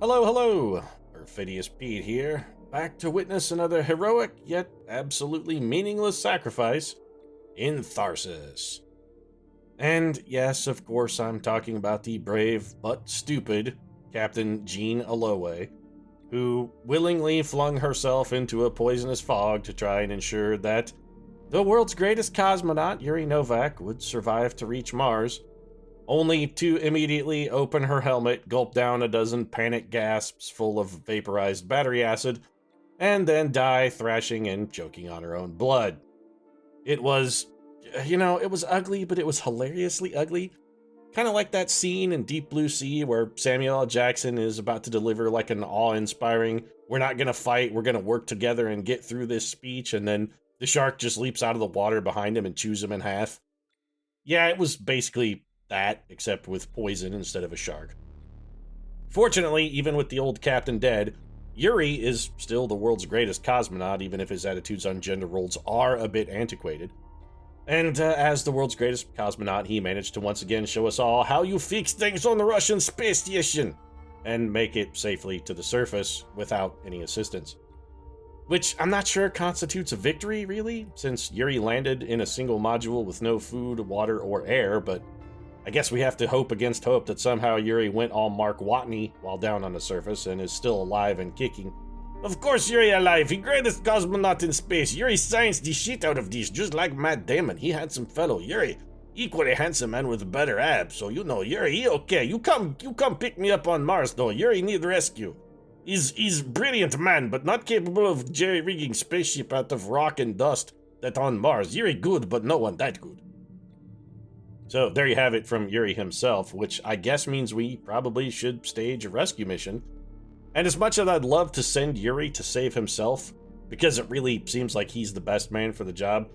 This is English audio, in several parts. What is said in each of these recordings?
Hello, hello! Perfidious Pete here, back to witness another heroic yet absolutely meaningless sacrifice in Tharsis. And yes, of course, I'm talking about the brave but stupid Captain Jean Alloway, who willingly flung herself into a poisonous fog to try and ensure that the world's greatest cosmonaut, Yuri Novak, would survive to reach Mars, only to immediately open her helmet, gulp down a dozen panic gasps full of vaporized battery acid, and then die thrashing and choking on her own blood. It was, it was ugly, but it was hilariously ugly. Kind of like that scene in Deep Blue Sea where Samuel L. Jackson is about to deliver like an awe-inspiring, we're not gonna fight, we're gonna work together and get through this speech, and then the shark just leaps out of the water behind him and chews him in half. Yeah, it was basically that, except with poison instead of a shark. Fortunately, even with the old captain dead, Yuri is still the world's greatest cosmonaut, even if his attitudes on gender roles are a bit antiquated. And as the world's greatest cosmonaut, he managed to once again show us all how you fix things on the Russian space station and make it safely to the surface without any assistance. Which I'm not sure constitutes a victory, really, since Yuri landed in a single module with no food, water, or air, but I guess we have to hope against hope that somehow Yuri went all Mark Watney while down on the surface and is still alive and kicking. Of course Yuri alive, he greatest cosmonaut in space. Yuri science the shit out of these, just like Matt Damon. He handsome fellow. Yuri, equally handsome man with better abs. So Yuri, he okay. You come pick me up on Mars though. Yuri need rescue. He's brilliant man, but not capable of jerry-rigging spaceship out of rock and dust that on Mars. Yuri good, but no one that good. So there you have it from Yuri himself, which I guess means we probably should stage a rescue mission. And as much as I'd love to send Yuri to save himself, because it really seems like he's the best man for the job,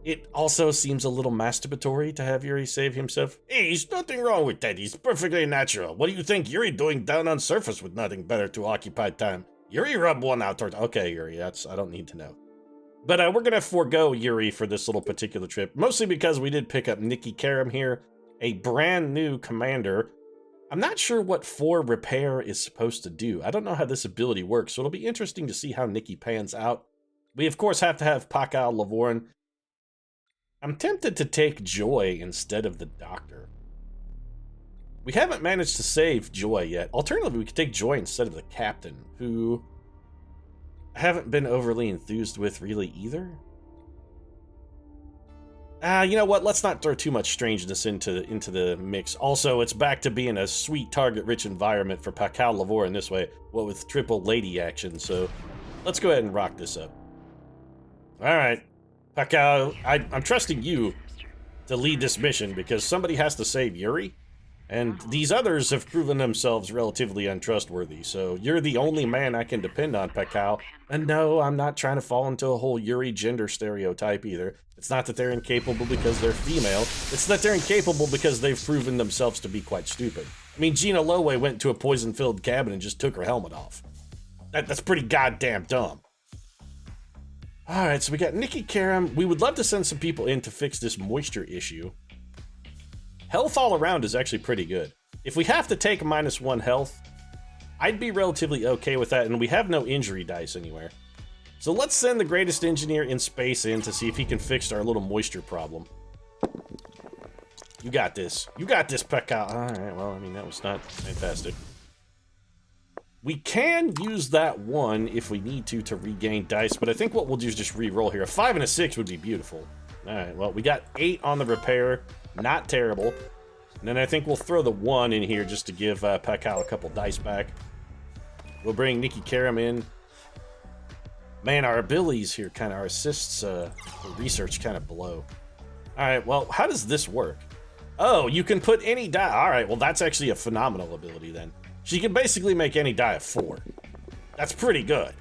it also seems a little masturbatory to have Yuri save himself. Hey, there's nothing wrong with that. He's perfectly natural. What do you think Yuri doing down on surface with nothing better to occupy time? Yuri rub one out towards... Okay, Yuri, I don't need to know. But we're going to forego Yuri for this little particular trip, mostly because we did pick up Nikki Karam here, a brand new commander. I'm not sure what 4 repair is supposed to do. I don't know how this ability works, so it'll be interesting to see how Nikki pans out. We, of course, have to have Pakal Lavorin. I'm tempted to take Joy instead of the Doctor. We haven't managed to save Joy yet. Alternatively, we could take Joy instead of the Captain, who I haven't been overly enthused with really either. You know what? Let's not throw too much strangeness into the mix. Also, it's back to being a sweet target-rich environment for Pakal Lavorin this way, what with triple lady action, so let's go ahead and rock this up. Alright, Pakal, I'm trusting you to lead this mission, because somebody has to save Yuri, and these others have proven themselves relatively untrustworthy, so you're the only man I can depend on, Pakal. And no, I'm not trying to fall into a whole Yuri gender stereotype either. It's not that they're incapable because they're female, it's that they're incapable because they've proven themselves to be quite stupid. I mean, Gina Lowey went to a poison-filled cabin and just took her helmet off. That's pretty goddamn dumb. Alright, so we got Nikki Karam. We would love to send some people in to fix this moisture issue. Health all around is actually pretty good. If we have to take -1 health, I'd be relatively okay with that, and we have no injury dice anywhere. So let's send the greatest engineer in space in to see if he can fix our little moisture problem. You got this. You got this, Pakal. Alright, well, I mean, that was not fantastic. We can use that 1 if we need to regain dice, but I think what we'll do is just re-roll here. A 5 and a 6 would be beautiful. Alright, well, we got 8 on the repair. Not terrible. And then I think we'll throw the 1 in here just to give Pakal a couple dice back. We'll bring Nikki Karam in. Man, our abilities here, our assists, research kind of blow. Alright, well, how does this work? Oh, you can put any die. Alright, well, that's actually a phenomenal ability then. She can basically make any die a 4. That's pretty good.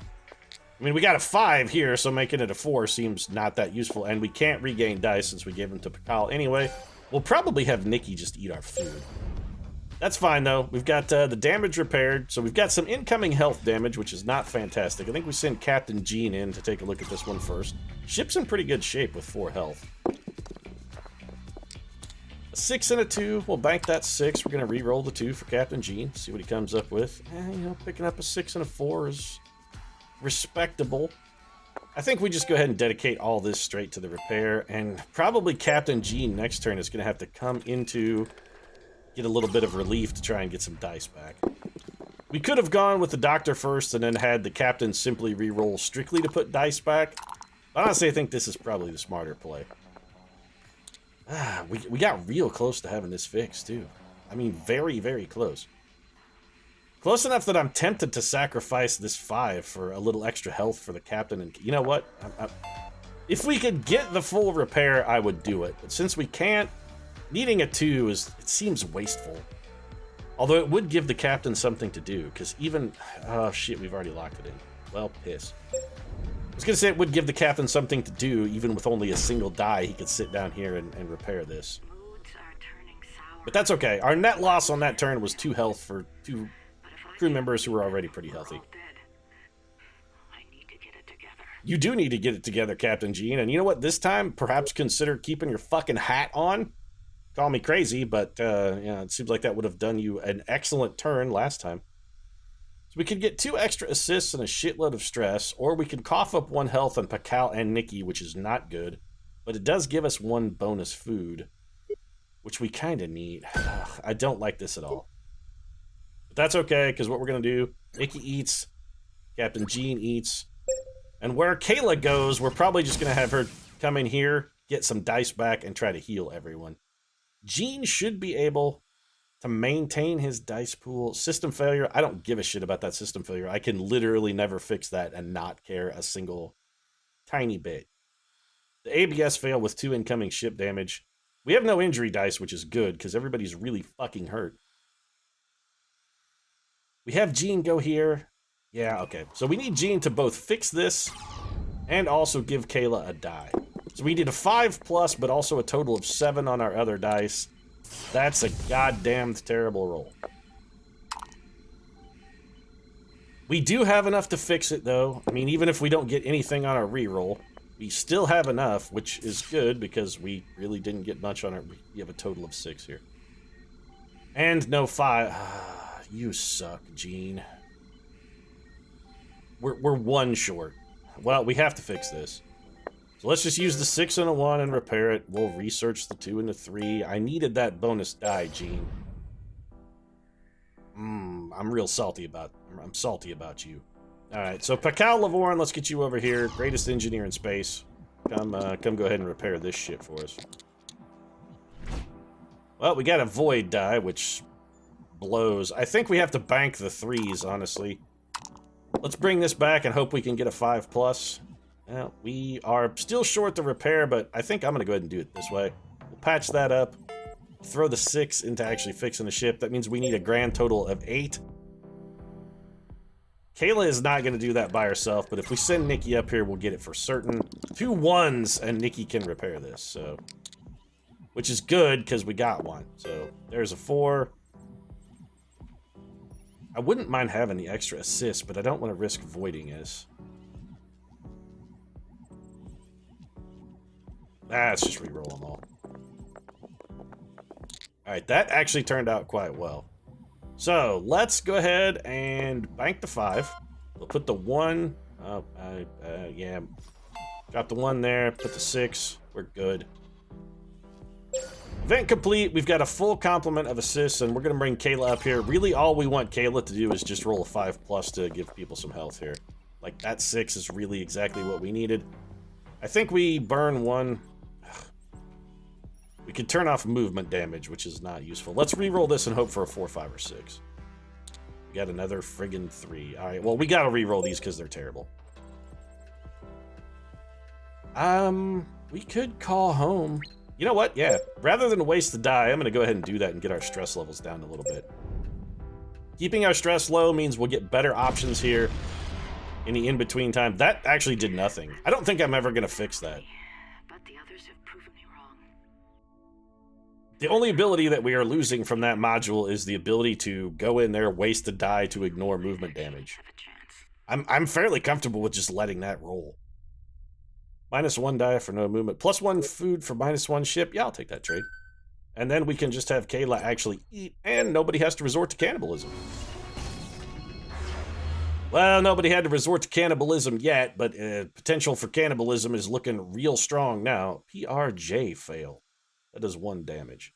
I mean, we got a 5 here, so making it a 4 seems not that useful, and we can't regain dice since we gave them to Pakal anyway. We'll probably have Nikki just eat our food. That's fine, though. We've got the damage repaired, so we've got some incoming health damage, which is not fantastic. I think we send Captain Jean in to take a look at this one first. Ship's in pretty good shape with 4 health. 6 and a 2. We'll bank that 6. We're going to re-roll the 2 for Captain Gene. See what he comes up with. You know, picking up a 6 and a 4 is respectable. I think we just go ahead and dedicate all this straight to the repair. And probably Captain Gene next turn is going to have to come into... get a little bit of relief to try and get some dice back. We could have gone with the doctor first and then had the captain simply re-roll strictly to put dice back. But honestly, I think this is probably the smarter play. We got real close to having this fixed, too. I mean, very, very close. Close enough that I'm tempted to sacrifice this 5 for a little extra health for the captain. And you know what? If we could get the full repair, I would do it. But since we can't, needing a 2 it seems wasteful. Although it would give the captain something to do, because even... oh, shit, we've already locked it in. Well, piss. I was going to say it would give the captain something to do, even with only a single die, he could sit down here and repair this. But that's okay. Our net loss on that turn was 2 health for 2 crew members who were already pretty healthy. You do need to get it together, Captain Gene, and you know what? This time, perhaps consider keeping your fucking hat on. Call me crazy, but yeah, it seems like that would have done you an excellent turn last time. So we could get 2 extra assists and a shitload of stress, or we can cough up 1 health on Pakal and Nikki, which is not good, but it does give us 1 bonus food, which we kind of need. I don't like this at all. But that's okay, because what we're going to do, Nikki eats, Captain Gene eats, and where Kayla goes, we're probably just going to have her come in here, get some dice back, and try to heal everyone. Gene should be able to maintain his dice pool. System failure, I don't give a shit about that system failure. I can literally never fix that and not care a single tiny bit. The ABS failed with 2 incoming ship damage. We have no injury dice, which is good, because everybody's really fucking hurt. We have Gene go here. Yeah, okay. So we need Gene to both fix this and also give Kayla a die. So we did a 5+, but also a total of 7 on our other dice. That's a goddamn terrible roll. We do have enough to fix it, though. I mean, even if we don't get anything on our reroll, we still have enough, which is good because we really didn't get much on our... we have a total of 6 here. And no 5. You suck, Gene. We're 1 short. Well, we have to fix this. So let's just use the 6 and a 1 and repair it. We'll research the 2 and the 3. I needed that bonus die, Gene. I'm real salty about... I'm salty about you. Alright, so Pakal Lavorn, let's get you over here. Greatest engineer in space. Come go ahead and repair this shit for us. Well, we got a void die, which blows. I think we have to bank the 3s, honestly. Let's bring this back and hope we can get a 5+. Well, we are still short the repair, but I think I'm going to go ahead and do it this way. We'll patch that up, throw the 6 into actually fixing the ship. That means we need a grand total of 8. Kayla is not going to do that by herself, but if we send Nikki up here, we'll get it for certain. 2 1s, and Nikki can repair this, so... which is good, because we got 1. So, there's a 4. I wouldn't mind having the extra assist, but I don't want to risk voiding this. Let's just re-roll them all. Alright, that actually turned out quite well. So, let's go ahead and bank the 5. We'll put the 1... yeah. Drop the 1 there, put the 6. We're good. Event complete. We've got a full complement of assists, and we're going to bring Kayla up here. Really, all we want Kayla to do is just roll a 5+ to give people some health here. Like, that 6 is really exactly what we needed. I think we burn 1... We could turn off movement damage, which is not useful. Let's re-roll this and hope for a 4, 5, or 6. We got another friggin' 3. Alright, well, we gotta re-roll these because they're terrible. We could call home. You know what? Yeah. Rather than waste the die, I'm gonna go ahead and do that and get our stress levels down a little bit. Keeping our stress low means we'll get better options here in the in-between time. That actually did nothing. I don't think I'm ever gonna fix that. The only ability that we are losing from that module is the ability to go in there, waste a die to ignore movement damage. I'm fairly comfortable with just letting that roll. -1 die for no movement. +1 food for -1 ship. Yeah, I'll take that trade. And then we can just have Kayla actually eat, and nobody has to resort to cannibalism. Well, nobody had to resort to cannibalism yet, but potential for cannibalism is looking real strong now. PRJ fail. That does 1 damage.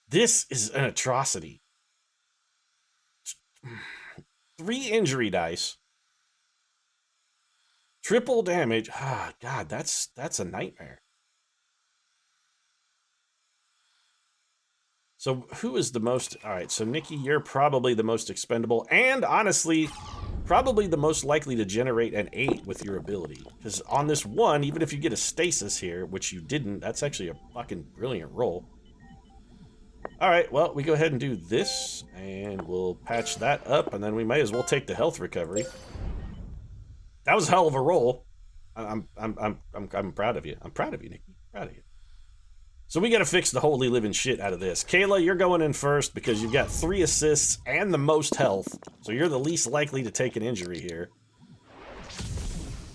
This is an atrocity. 3 injury dice. Triple damage. Ah, God, that's a nightmare. So who is the most... All right, so Nikki, you're probably the most expendable, and honestly, probably the most likely to generate an 8 with your ability. Because on this 1, even if you get a stasis here, which you didn't, that's actually a fucking brilliant roll. All right, well, we go ahead and do this, and we'll patch that up, and then we may as well take the health recovery. That was a hell of a roll. I'm proud of you. I'm proud of you, Nikki. Proud of you. So we got to fix the holy living shit out of this. Kayla, you're going in first because you've got 3 assists and the most health. So you're the least likely to take an injury here.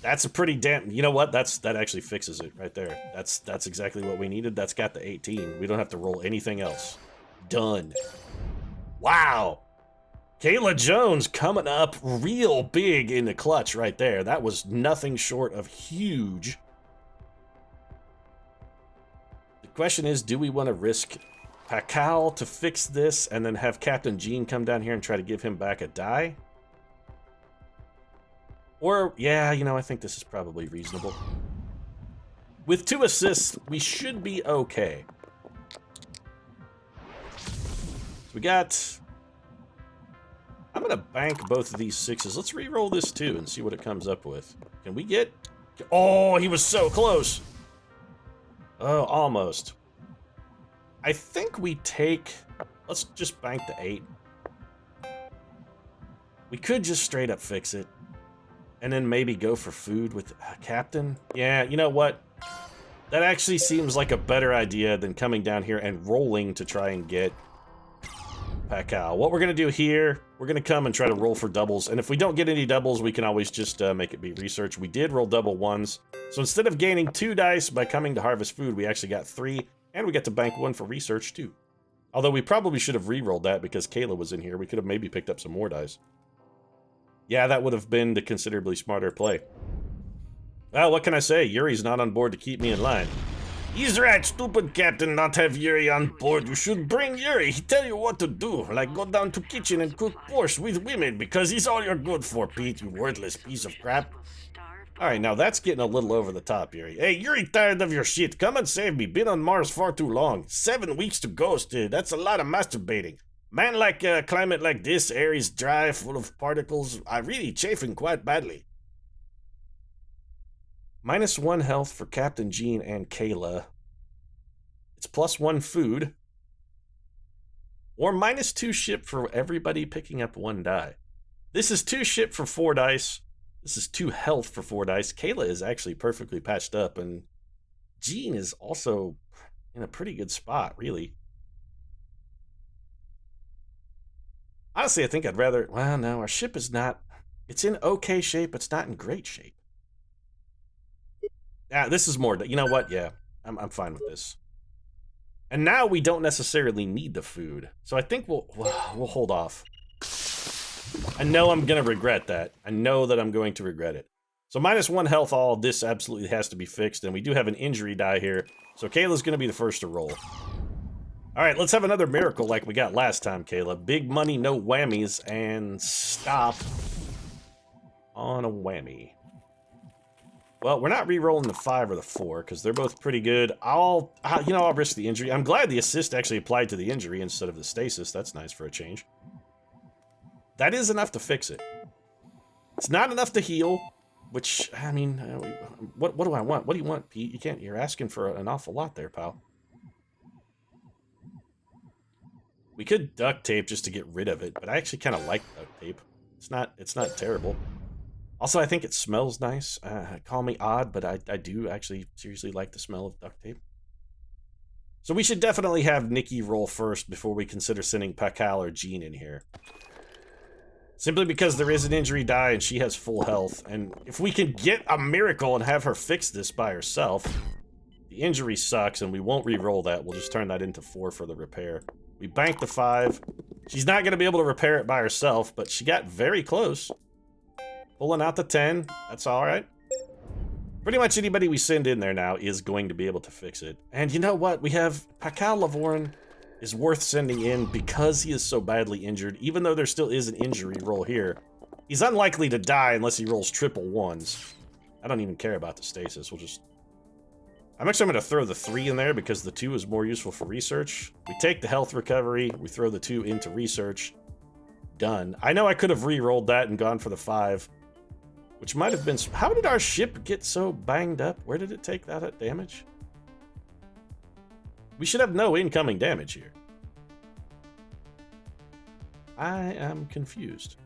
That's a pretty damn... You know what? That actually fixes it right there. That's exactly what we needed. That's got the 18. We don't have to roll anything else. Done. Wow. Kayla Jones coming up real big in the clutch right there. That was nothing short of huge. The question is, do we want to risk Pakal to fix this and then have Captain Jean come down here and try to give him back a die? Or, yeah, you know, I think this is probably reasonable. With 2 assists, we should be okay. So we got... I'm going to bank both of these 6s. Let's re-roll this too and see what it comes up with. Can we get... Oh, he was so close! Oh, almost. I think we take... Let's just bank the 8. We could just straight up fix it. And then maybe go for food with Captain. Yeah, you know what? That actually seems like a better idea than coming down here and rolling to try and get Pakal. What we're going to do here, we're going to come and try to roll for doubles. And if we don't get any doubles, we can always just make it be research. We did roll double 1s. So instead of gaining 2 dice by coming to harvest food, we actually got 3. And we got to bank 1 for research too. Although we probably should have re-rolled that because Kayla was in here. We could have maybe picked up some more dice. Yeah, that would have been the considerably smarter play. Well, what can I say? Yuri's not on board to keep me in line. He's right, stupid captain, not have Yuri on board. You should bring Yuri. He tell you what to do, like go down to kitchen and cook borscht with women, because he's all you're good for, Pete, you worthless piece of crap. Alright, now that's getting a little over the top, Yuri. Hey, Yuri tired of your shit. Come and save me. Been on Mars far too long. 7 weeks to ghost. That's a lot of masturbating. Man, like a climate like this, air is dry, full of particles. I'm really chafing quite badly. -1 health for Captain Jean and Kayla. It's +1 food. Or -2 ship for everybody picking up 1 die. This is 2 ship for 4 dice. This is 2 health for 4 dice. Kayla is actually perfectly patched up, and Jean is also in a pretty good spot, really. Honestly, I think I'd rather... Well, no, our ship is not... It's in okay shape. It's not in great shape. Yeah, this is more... You know what? Yeah, I'm fine with this. And now we don't necessarily need the food. So I think we'll hold off. I know I'm going to regret that. I know that I'm going to regret it. So -1 health all. This absolutely has to be fixed. And we do have an injury die here. So Kayla's going to be the first to roll. All right, let's have another miracle like we got last time, Kayla. Big money, no whammies, and stop on a whammy. Well, we're not re-rolling the 5 or the 4 because they're both pretty good. I'll risk the injury. I'm glad the assist actually applied to the injury instead of the stasis. That's nice for a change. That is enough to fix it. It's not enough to heal, which, I mean, what do I want? What do you want, Pete? You're asking for an awful lot there, pal. We could duct tape just to get rid of it, but I actually kind of like duct tape. It's not terrible. Also, I think it smells nice. Call me odd, but I do actually seriously like the smell of duct tape. So we should definitely have Nikki roll first before we consider sending Pakal or Jean in here. Simply because there is an injury die and she has full health. And if we can get a miracle and have her fix this by herself, The injury sucks, and we won't re-roll that. We'll just turn that into 4 for the repair. We banked the 5. She's not going to be able to repair it by herself, but she got very close. Pulling out the 10. That's all right. Pretty much anybody we send in there now is going to be able to fix it. And you know what? We have Pascal Lavorin is worth sending in because he is so badly injured. Even though there still is an injury roll here, he's unlikely to die unless he rolls triple 1s. I don't even care about the stasis. We'll just... I'm going to throw the 3 in there because the 2 is more useful for research. We take the health recovery. We throw the 2 into research. Done. I know I could have re-rolled that and gone for the 5. Which might have been... How did our ship get so banged up? Where did it take that damage? We should have no incoming damage here. I am confused.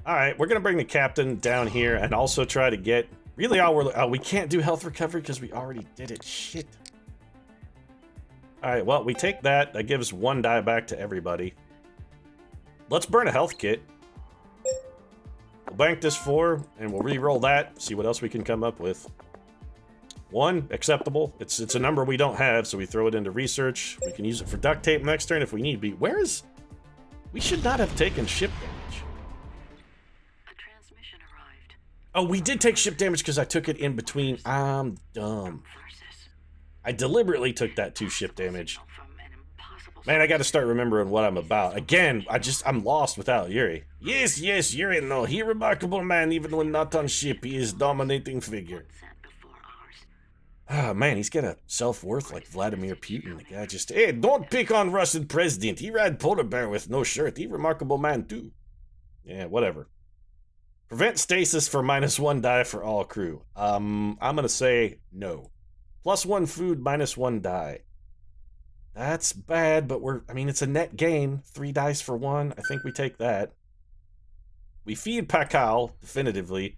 Alright, we're going to bring the captain down here and also try to get... Really all we're... Oh, we can't do health recovery because we already did it. Shit. Alright, well, we take that. That gives 1 die back to everybody. Let's burn a health kit. We'll bank this 4, and we'll re-roll that, see what else we can come up with. 1, acceptable. It's a number we don't have, so we throw it into research. We can use it for duct tape next turn if we need be. Where is... We should not have taken ship damage. A transmission arrived. Oh, we did take ship damage because I took it in between. I'm dumb. Tharsis. I deliberately took that 2 ship damage. From an impossible Man, I gotta start remembering what I'm about. Again, I'm lost without Yuri. Yes, Yuri, no, he remarkable man, even when not on ship, he is dominating figure. set before ours. Ah, man, he's got a self-worth like Vladimir Putin. The guy just, hey, don't pick on Russian president. He ride polar bear with no shirt. He remarkable man, too. Yeah, whatever. Prevent stasis for -1 die for all crew. I'm gonna say no. +1 food, -1 die. That's bad, but I mean, it's a net gain. 3 dice for 1. I think we take that. We feed Pascal, definitively.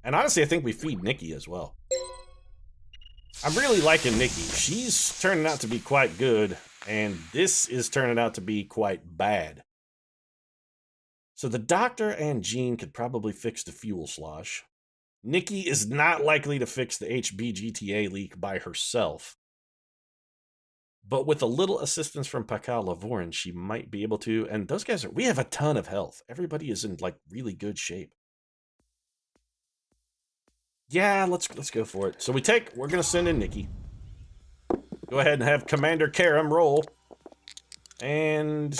And honestly, I think we feed Nikki as well. I'm really liking Nikki. She's turning out to be quite good, and this is turning out to be quite bad. So the doctor and Jean could probably fix the fuel slosh. Nikki is not likely to fix the HBGTA leak by herself. But with a little assistance from Pascal Lavorin, she might be able to. And those guys we have a ton of health. Everybody is in, like, really good shape. Yeah, let's go for it. So we're going to send in Nikki. Go ahead and have Commander Karam roll. And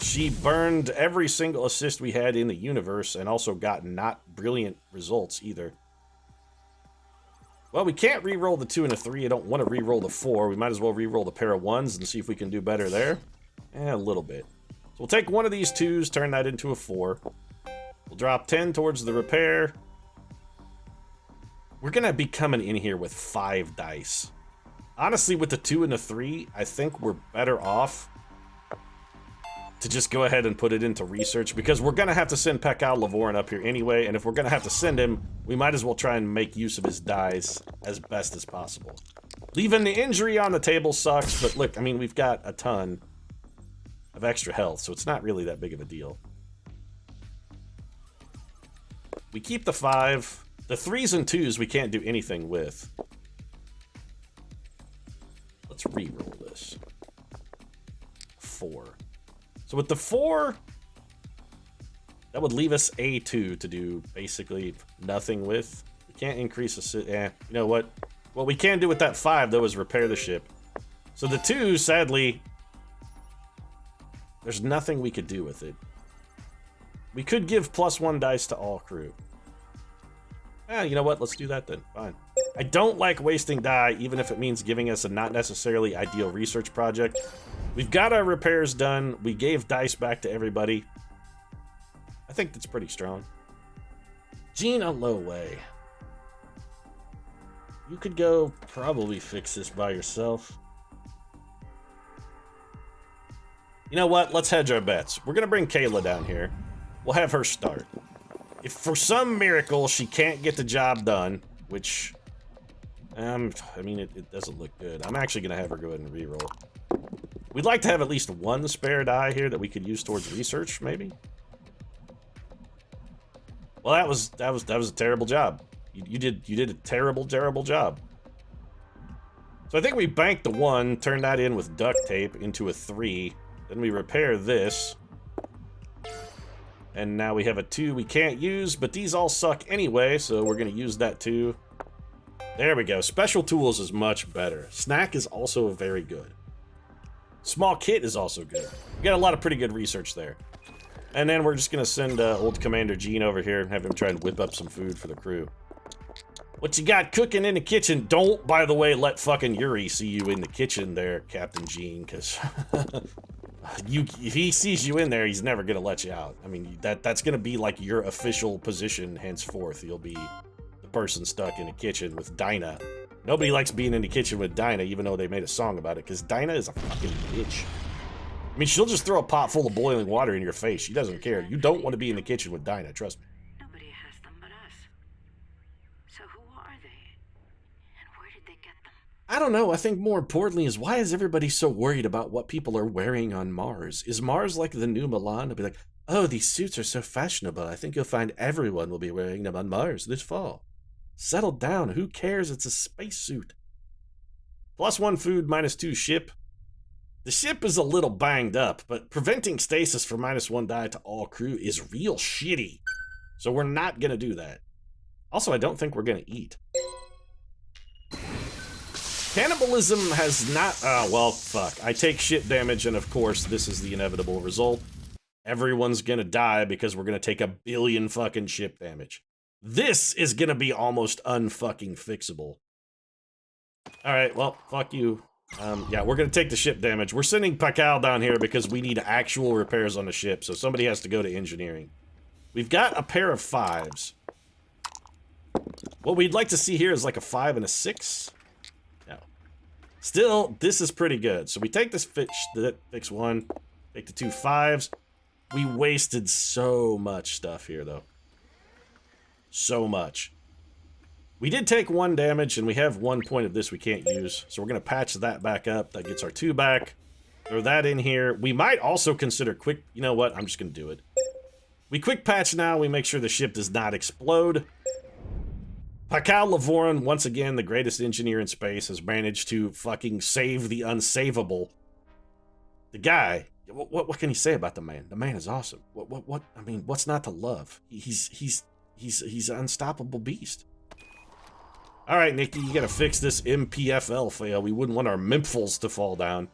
she burned every single assist we had in the universe and also got not brilliant results either. Well, we can't re-roll the 2 and a 3. I don't want to re-roll the 4. We might as well re-roll the pair of 1s and see if we can do better there. A little bit. So we'll take one of these 2s, turn that into a 4. We'll drop 10 towards the repair. We're going to be coming in here with 5 dice. Honestly, with the 2 and the 3, I think we're better off to just go ahead and put it into research, because we're going to have to send Pascal Lavorin up here anyway, and if we're going to have to send him, we might as well try and make use of his dice as best as possible. Leaving the injury on the table sucks, but look, I mean, we've got a ton of extra health, so it's not really that big of a deal. We keep the 5. The 3s and 2s we can't do anything with. Let's re-roll this. 4. So with the 4, that would leave us A2 to do basically nothing with. We can't increase the... you know what? What we can do with that 5, though, is repair the ship. So the 2, sadly, there's nothing we could do with it. We could give +1 dice to all crew. You know what? Let's do that then. Fine. I don't like wasting die, even if it means giving us a not necessarily ideal research project. We've got our repairs done. We gave dice back to everybody. I think that's pretty strong. Gina Loway. You could go probably fix this by yourself. You know what? Let's hedge our bets. We're going to bring Kayla down here. We'll have her start. If for some miracle she can't get the job done, which... I mean, it doesn't look good. I'm actually going to have her go ahead and reroll. We'd like to have at least 1 spare die here that we could use towards research, maybe. Well, that was a terrible job. You did a terrible, terrible job. So I think we banked the 1, turned that in with duct tape into a 3. Then we repair this. And now we have a 2 we can't use, but these all suck anyway, so we're gonna use that too. There we go. Special tools is much better. Snack is also very good. Small kit is also good. We got a lot of pretty good research there. And then we're just gonna send old Commander Gene over here and have him try and whip up some food for the crew. What you got cooking in the kitchen? Don't, by the way, let fucking Yuri see you in the kitchen there, Captain Gene, because if he sees you in there, he's never gonna let you out. I mean, that's gonna be like your official position henceforth. You'll be the person stuck in the kitchen with Dinah. Nobody likes being in the kitchen with Dinah, even though they made a song about it, because Dinah is a fucking bitch. I mean, she'll just throw a pot full of boiling water in your face. She doesn't care. You don't want to be in the kitchen with Dinah, trust me. Nobody has them but us. So who are they? And where did they get them? I don't know. I think more importantly is why is everybody so worried about what people are wearing on Mars? Is Mars like the new Milan? They'll be like, oh, these suits are so fashionable. I think you'll find everyone will be wearing them on Mars this fall. Settle down. Who cares? It's a spacesuit. +1 food, -2 ship. The ship is a little banged up, but preventing stasis for -1 die to all crew is real shitty. So we're not gonna do that. Also, I don't think we're gonna eat. Cannibalism has not... Oh, well, fuck. I take ship damage, and of course, this is the inevitable result. Everyone's gonna die because we're gonna take 1 billion fucking ship damage. This is gonna be almost unfucking fixable. Alright, well, fuck you. Yeah, we're gonna take the ship damage. We're sending Pakal down here because we need actual repairs on the ship, so somebody has to go to engineering. We've got a pair of 5s. What we'd like to see here is like a 5 and a 6. No. Still, this is pretty good. So we take this fix 1, take the 2 5s. We wasted so much stuff here, though. So much. We did take 1 damage, and we have 1 point of this we can't use. So we're going to patch that back up. That gets our 2 back. Throw that in here. We might also consider quick... You know what? I'm just going to do it. We quick patch now. We make sure the ship does not explode. Pakal Lavoran, once again, the greatest engineer in space, has managed to fucking save the unsavable. The guy... What can you say about the man? The man is awesome. What? I mean, what's not to love? He's an unstoppable beast. All right, Nikki, you gotta fix this MPFL fail. We wouldn't want our Mempfels to fall down.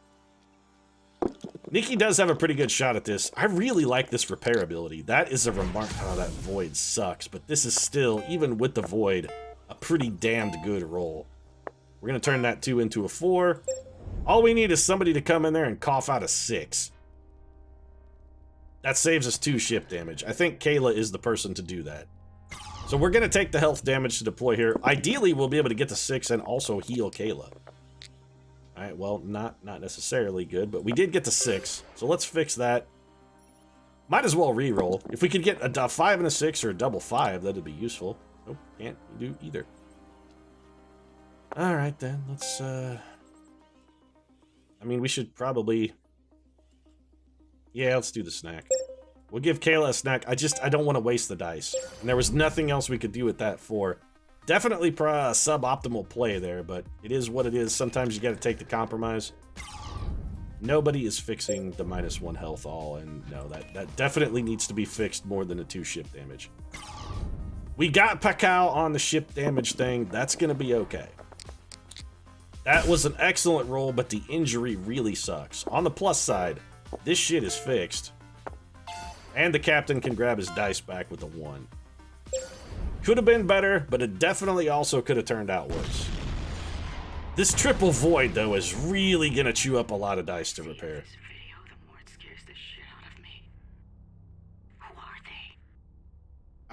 Nikki does have a pretty good shot at this. I really like this repair ability. That is a remark. Oh, that void sucks, but this is still, even with the void, a pretty damned good roll. We're gonna turn that 2 into a 4. All we need is somebody to come in there and cough out a 6. That saves us 2 ship damage. I think Kayla is the person to do that. So we're going to take the health damage to deploy here. Ideally, we'll be able to get to 6 and also heal Kayla. Alright, well, not necessarily good, but we did get to 6. So let's fix that. Might as well re-roll. If we could get a 5 and a 6 or a double 5, that'd be useful. Nope, can't do either. Alright then, let's, I mean, we should probably... Yeah, let's do the snack. We'll give Kayla a snack. I don't want to waste the dice. And there was nothing else we could do with that for. Definitely suboptimal play there, but it is what it is. Sometimes you gotta take the compromise. Nobody is fixing the -1 health all, and no, that definitely needs to be fixed more than a 2 ship damage. We got Pakal on the ship damage thing. That's gonna be okay. That was an excellent roll, but the injury really sucks. On the plus side, this shit is fixed. And the captain can grab his dice back with a 1. Could have been better, but it definitely also could have turned out worse. This triple void, though, is really gonna chew up a lot of dice to repair. This video, the more it scares the shit out of me. Who are they?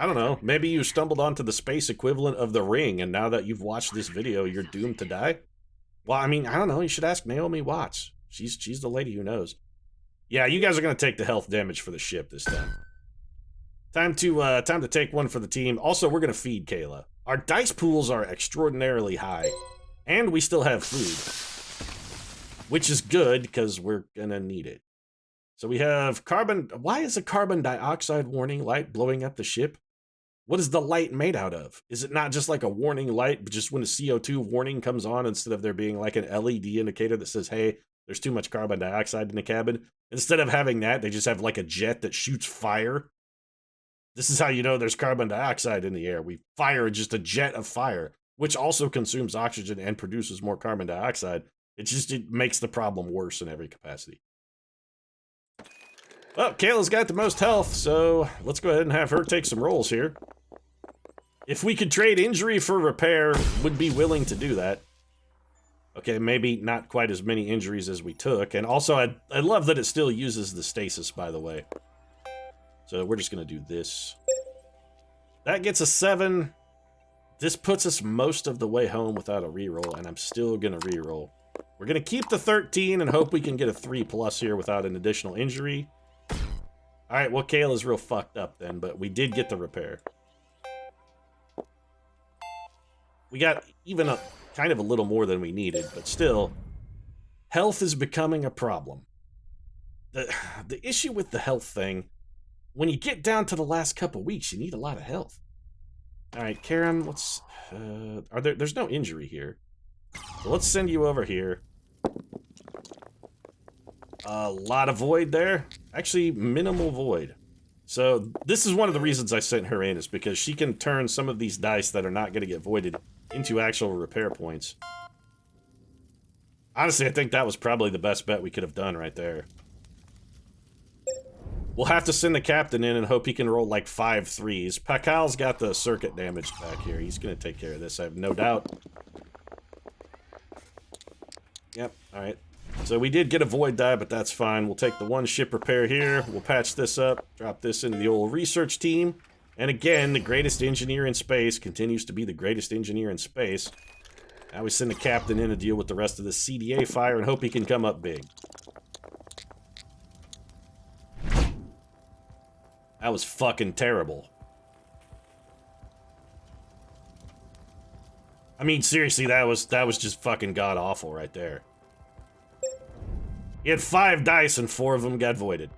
I don't know. Maybe you stumbled onto the space equivalent of the Ring, and now that you've watched this video, you're doomed to die? Well, I mean, I don't know. You should ask Naomi Watts. She's the lady who knows. Yeah, you guys are gonna take the health damage for the ship this time. Time to take 1 for the team. Also, we're gonna feed Kayla. Our dice pools are extraordinarily high, and we still have food, which is good because we're gonna need it. So we have carbon. Why is a carbon dioxide warning light blowing up the ship? What is the light made out of? Is it not just like a warning light, but just when a CO2 warning comes on, instead of there being like an LED indicator that says, hey, there's too much carbon dioxide in the cabin? Instead of having that, they just have like a jet that shoots fire. This is how you know there's carbon dioxide in the air. We fire just a jet of fire, which also consumes oxygen and produces more carbon dioxide. It makes the problem worse in every capacity. Well, Kayla's got the most health, so let's go ahead and have her take some rolls here. If we could trade injury for repair, would be willing to do that. Okay, maybe not quite as many injuries as we took. And also, I love that it still uses the stasis, by the way. So we're just going to do this. That gets a 7. This puts us most of the way home without a reroll, and I'm still going to reroll. We're going to keep the 13 and hope we can get a 3+ here without an additional injury. Alright, well, Kayla's real fucked up then, but we did get the repair. We got even a kind of a little more than we needed, but still, health is becoming a problem. The issue with the health thing, when you get down to the last couple weeks, you need a lot of health. Alright, Karen, let's... there's no injury here. So let's send you over here. A lot of void there. Actually, minimal void. So this is one of the reasons I sent her in, is because she can turn some of these dice that are not going to get voided into actual repair points. Honestly, I think that was probably the best bet we could have done right there. We'll have to send the captain in and hope he can roll like 5 3s. Pakal's got the circuit damage back here. He's going to take care of this, I have no doubt. Yep, alright. So we did get a void die, but that's fine. We'll take the 1 ship repair here. We'll patch this up, drop this into the old research team. And again, the greatest engineer in space continues to be the greatest engineer in space. Now we send the captain in to deal with the rest of the CDA fire and hope he can come up big. That was fucking terrible. I mean, seriously, that was just fucking god-awful right there. He had 5 dice and 4 of them got voided.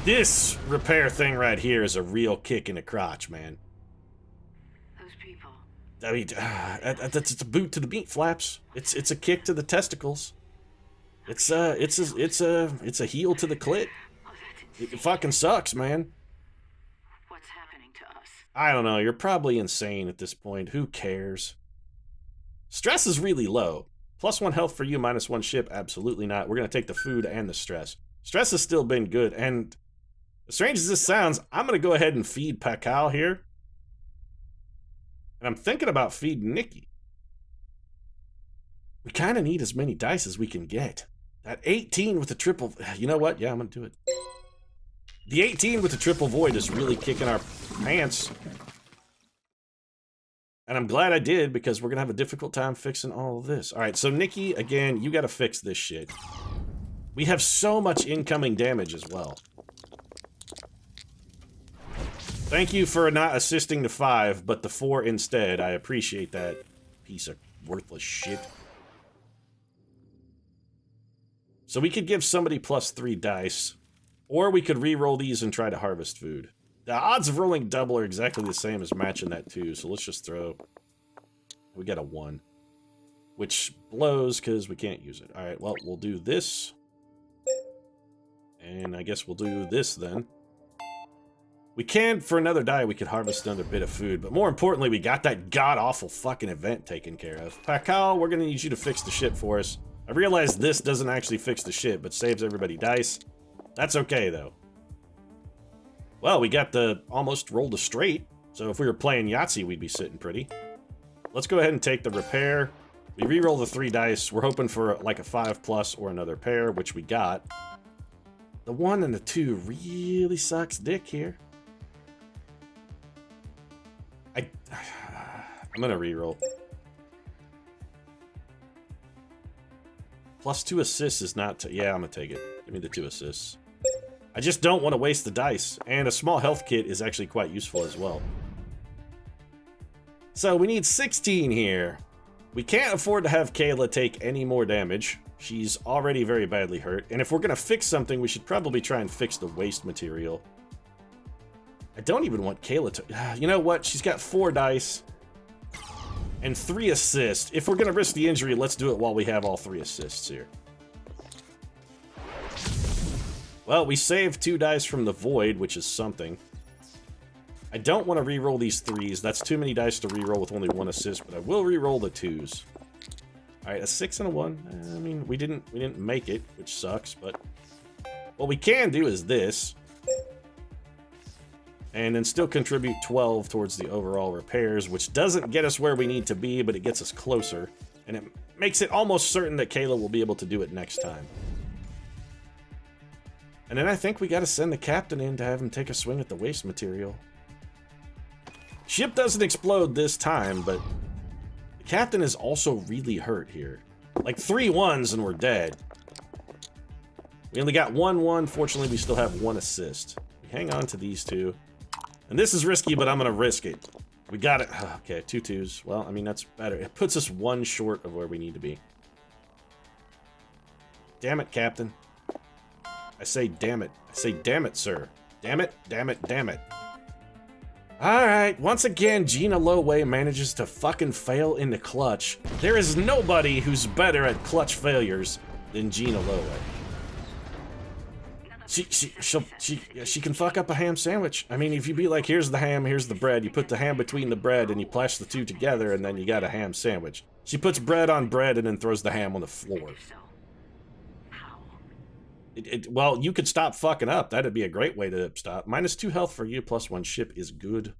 This repair thing right here is a real kick in the crotch, man. Those people. I mean, it's a boot to the meat flaps. It's a kick to the testicles. It's a heel to the clit. Oh, that's insane. It fucking sucks, man. What's happening to us? I don't know. You're probably insane at this point. Who cares? Stress is really low. +1 health for you, -1 ship. Absolutely not. We're going to take the food and the stress. Stress has still been good. And as strange as this sounds, I'm going to go ahead and feed Pakal here. And I'm thinking about feeding Nikki. We kind of need as many dice as we can get. That 18 with the triple... You know what? Yeah, I'm going to do it. The 18 with the triple void is really kicking our pants. And I'm glad I did, because we're going to have a difficult time fixing all of this. Alright, so Nikki, again, you got to fix this shit. We have so much incoming damage as well. Thank you for not assisting the 5, but the 4 instead. I appreciate that. Piece of worthless shit. So we could give somebody +3 dice, or we could re-roll these and try to harvest food. The odds of rolling double are exactly the same as matching that 2, so let's just throw... We got a 1. Which blows, because we can't use it. Alright, well, we'll do this. And I guess we'll do this, then. We can, for another die, we could harvest another bit of food, but more importantly, we got that god-awful fucking event taken care of. Pakal, we're gonna need you to fix the ship for us. I realize this doesn't actually fix the ship, but saves everybody dice. That's okay, though. Well, we got the almost rolled a straight, so if we were playing Yahtzee, we'd be sitting pretty. Let's go ahead and take the repair. We re-roll the 3 dice. We're hoping for like a 5+ or another pair, which we got. The 1 and the 2 really sucks dick here. I'm gonna re-roll. +2 assists is not... Yeah, I'm gonna take it. Give me the 2 assists. I just don't want to waste the dice, and a small health kit is actually quite useful as well. So we need 16 here. We can't afford to have Kayla take any more damage. She's already very badly hurt, and if we're gonna fix something, we should probably try and fix the waste material. I don't even want Kayla to... You know what? She's got 4 dice and 3 assists. If we're going to risk the injury, let's do it while we have all 3 assists here. Well, we saved 2 dice from the void, which is something. I don't want to re-roll these 3s. That's too many dice to re-roll with only 1 assist, but I will re-roll the 2s. Alright, a 6 and a 1. I mean, we didn't make it, which sucks, but what we can do is this. And then still contribute 12 towards the overall repairs, which doesn't get us where we need to be, but it gets us closer. And it makes it almost certain that Kayla will be able to do it next time. And then I think we gotta send the captain in to have him take a swing at the waste material. Ship doesn't explode this time, but the captain is also really hurt here. Like 3 1s and we're dead. We only got 1-1. Fortunately, we still have 1 assist. We hang on to these 2. And this is risky, but I'm gonna risk it. We got it. Okay, 2 2s. Well, I mean, that's better. It puts us 1 short of where we need to be. Damn it, Captain. I say damn it. I say damn it, sir. Damn it, damn it, damn it. Alright, once again, Gina Loway manages to fucking fail in the clutch. There is nobody who's better at clutch failures than Gina Loway. She can fuck up a ham sandwich. I mean, if you be like, here's the ham, here's the bread, you put the ham between the bread and you plash the 2 together and then you got a ham sandwich. She puts bread on bread and then throws the ham on the floor. Well, you could stop fucking up. That'd be a great way to stop. -2 health for you, +1 ship is good.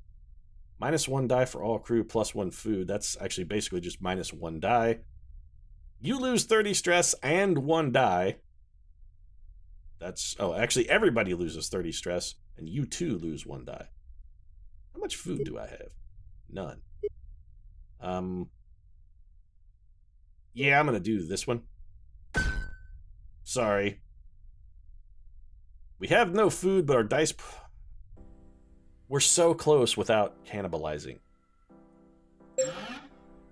-1 die for all crew, +1 food. That's actually basically just -1 die. You lose 30 stress and 1 die. That's... Oh, actually, everybody loses 30 stress, and you too lose 1 die. How much food do I have? None. Yeah, I'm gonna do this one. Sorry. We have no food, but our dice... We're so close without cannibalizing.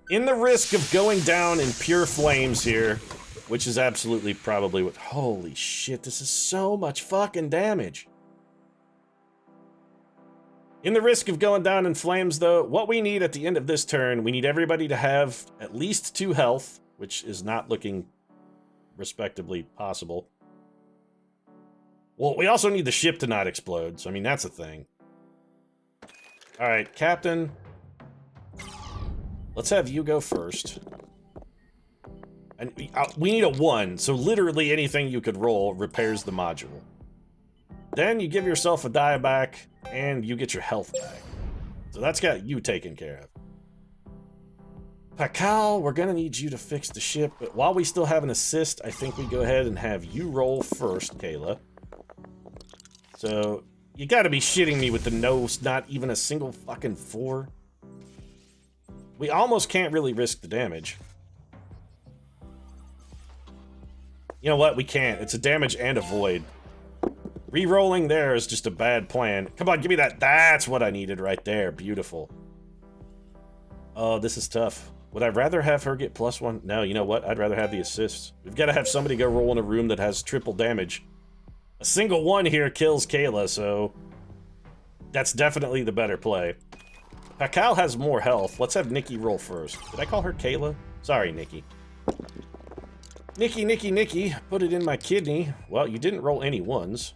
In the risk of going down in pure flames here, which is absolutely probably what... Holy shit, this is so much fucking damage. In the risk of going down in flames, though, what we need at the end of this turn, we need everybody to have at least 2 health, which is not looking respectably possible. Well, we also need the ship to not explode, so I mean, that's a thing. Alright, Captain. Let's have you go first. And we need a 1, so literally anything you could roll repairs the module. Then you give yourself a die back, and you get your health back. So that's got you taken care of. Pakal, we're gonna need you to fix the ship, but while we still have an assist, I think we go ahead and have you roll first, Kayla. So, you gotta be shitting me with the nose, not even a single fucking 4. We almost can't really risk the damage. You know what? We can't. It's a damage and a void. Re-rolling there is just a bad plan. Come on, give me that. That's what I needed right there. Beautiful. Oh, this is tough. Would I rather have her get +1? No, you know what? I'd rather have the assists. We've got to have somebody go roll in a room that has triple damage. A single 1 here kills Kayla, so that's definitely the better play. Pakal has more health. Let's have Nikki roll first. Did I call her Kayla? Sorry, Nikki. Nikki, put it in my kidney. Well, you didn't roll any 1s.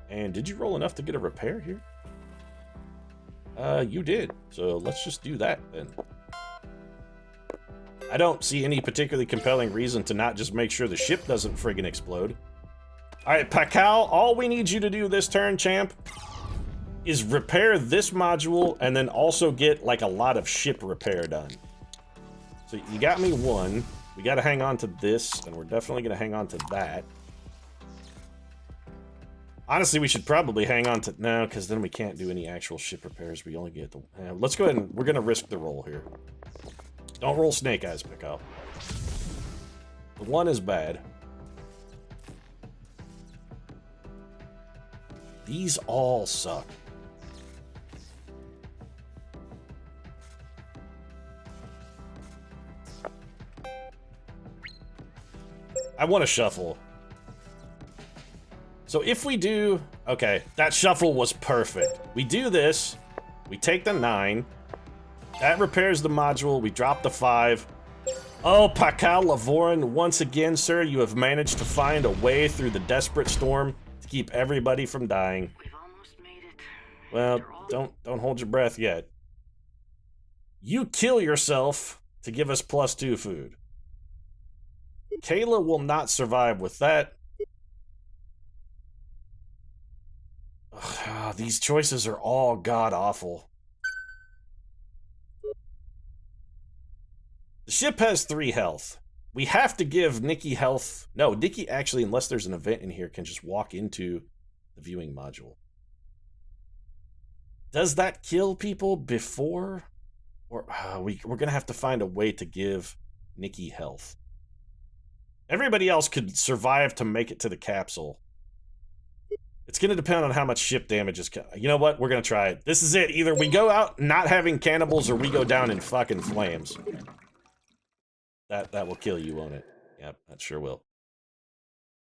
And did you roll enough to get a repair here? You did. So let's just do that then. I don't see any particularly compelling reason to not just make sure the ship doesn't friggin' explode. Alright, Pakal, all we need you to do this turn, champ, is repair this module and then also get, like, a lot of ship repair done. So you got me 1. We gotta hang on to this, and we're definitely gonna hang on to that. Honestly, we should probably hang on to... No, because then we can't do any actual ship repairs. We only get the... let's go ahead and... We're gonna risk the roll here. Don't roll snake eyes, Pakal. The 1 is bad. These all suck. I want to shuffle. So if we do, okay, that shuffle was perfect. We do this, we take the 9, that repairs the module, we drop the 5. Oh, Pakal Lavorin, once again, sir, you have managed to find a way through the desperate storm to keep everybody from dying. We've almost made it. Well, don't hold your breath yet. You kill yourself to give us +2 food. Kayla will not survive with that. Ugh, these choices are all god-awful. The ship has 3 health. We have to give Nikki health. No, Nikki actually, unless there's an event in here, can just walk into the viewing module. Does that kill people before? Or we're going to have to find a way to give Nikki health. Everybody else could survive to make it to the capsule. It's going to depend on how much ship damage is... You know what? We're going to try it. This is it. Either we go out not having cannibals or we go down in fucking flames. That will kill you, won't it? Yep, that sure will.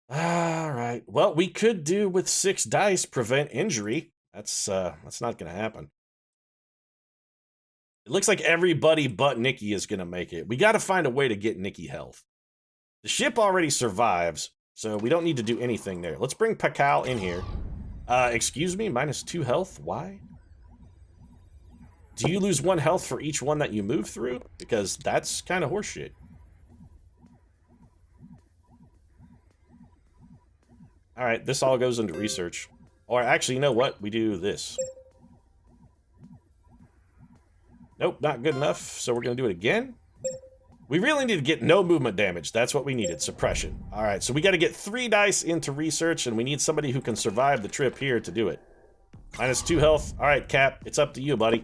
Alright. Well, we could do with 6 dice prevent injury. That's not going to happen. It looks like everybody but Nikki is going to make it. We got to find a way to get Nikki health. The ship already survives, so we don't need to do anything there. Let's bring Pakal in here. Excuse me, -2 health? Why? Do you lose 1 health for each one that you move through? Because that's kind of horseshit. Alright, this all goes into research. Or actually, you know what? We do this. Nope, not good enough, so we're going to do it again. We really need to get no movement damage. That's what we needed, suppression. Alright, so we got to get 3 dice into research, and we need somebody who can survive the trip here to do it. -2 health. Alright, Cap, it's up to you, buddy.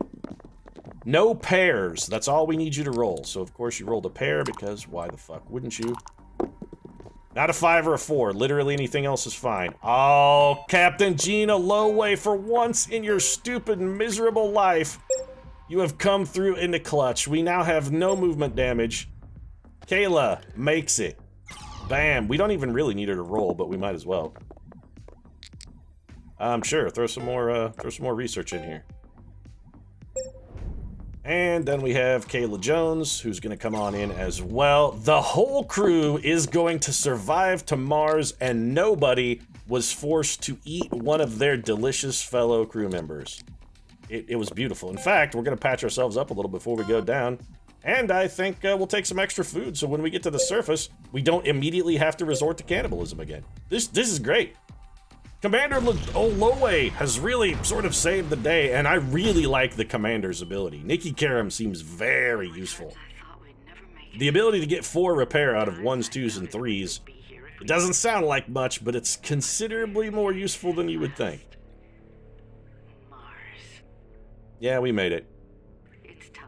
No pairs. That's all we need you to roll. So, of course, you rolled a pair, because why the fuck wouldn't you? Not a 5 or a 4. Literally anything else is fine. Oh, Captain Gina Loway, for once in your stupid, miserable life, you have come through in the clutch. We now have no movement damage. Kayla makes it. Bam. We don't even really need her to roll, but we might as well. Sure. Throw some more research in here. And then we have Kayla Jones, who's going to come on in as well. The whole crew is going to survive to Mars, and nobody was forced to eat one of their delicious fellow crew members. It was beautiful. In fact, we're going to patch ourselves up a little before we go down. And I think we'll take some extra food, so when we get to the surface, we don't immediately have to resort to cannibalism again. This is great. Commander Oloway has really sort of saved the day, and I really like the commander's ability. Nikki Karam seems very useful. The ability to get 4 repair out of 1s, 2s, and 3s. It doesn't sound like much, but it's considerably more useful than you would think. Yeah, we made it.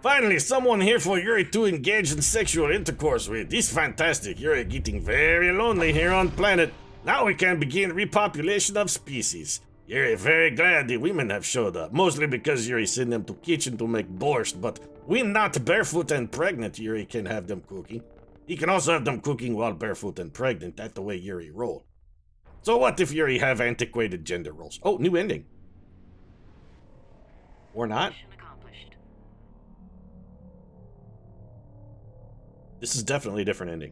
Finally, someone here for Yuri to engage in sexual intercourse with. This is fantastic. Yuri getting very lonely here on planet. Now we can begin repopulation of species. Yuri very glad the women have showed up, mostly because Yuri sent them to kitchen to make borscht, but when not barefoot and pregnant, Yuri can have them cooking. He can also have them cooking while barefoot and pregnant. That's the way Yuri rolled. So what if Yuri have antiquated gender roles? Oh, new ending. Or not. This is definitely a different ending.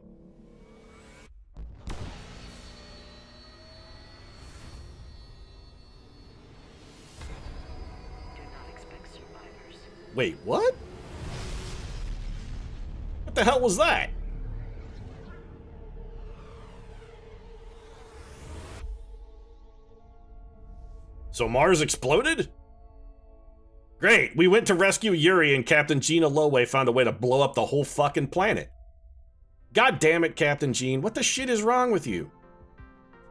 Wait, what? What the hell was that? So Mars exploded? Great, we went to rescue Yuri and Captain Gina Loway found a way to blow up the whole fucking planet. God damn it, Captain Jean, what the shit is wrong with you?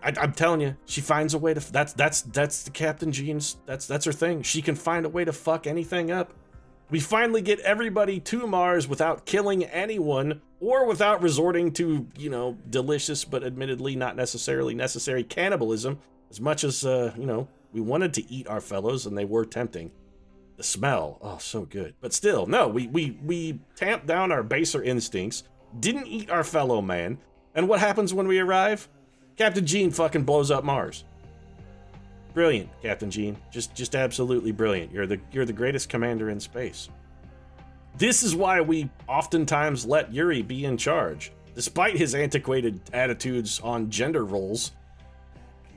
I'm telling you, she finds a way to, that's the Captain Jean's, that's her thing. She can find a way to fuck anything up. We finally get everybody to Mars without killing anyone or without resorting to, you know, delicious but admittedly not necessarily necessary cannibalism, as much as, you know, we wanted to eat our fellows and they were tempting. The smell, oh, so good. But still, no, we tamped down our baser instincts, didn't eat our fellow man, and what happens when we arrive? Captain Jean fucking blows up Mars. Brilliant, Captain Gene. Just absolutely brilliant. You're the greatest commander in space. This is why we oftentimes let Yuri be in charge. Despite his antiquated attitudes on gender roles,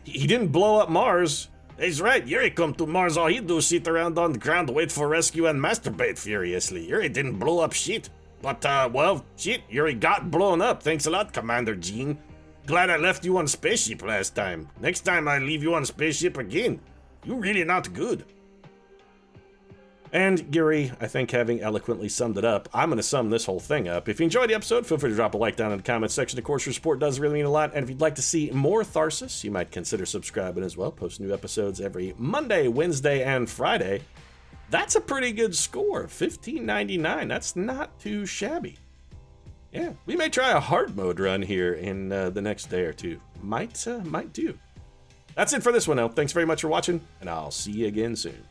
he didn't blow up Mars. He's right, Yuri come to Mars, all he do is sit around on the ground, wait for rescue and masturbate furiously. Yuri didn't blow up shit. But, well, shit, Yuri got blown up. Thanks a lot, Commander Gene. Glad I left you on spaceship last time. Next time I leave you on spaceship again. You really not good. And Yuri, I think having eloquently summed it up, I'm going to sum this whole thing up. If you enjoyed the episode, feel free to drop a like down in the comments section. Of course, your support does really mean a lot. And if you'd like to see more Tharsis, you might consider subscribing as well. Post new episodes every Monday, Wednesday, and Friday. That's a pretty good score, $15.99. That's not too shabby. Yeah, we may try a hard mode run here in the next day or two. Might do. That's it for this one, though. Thanks very much for watching, and I'll see you again soon.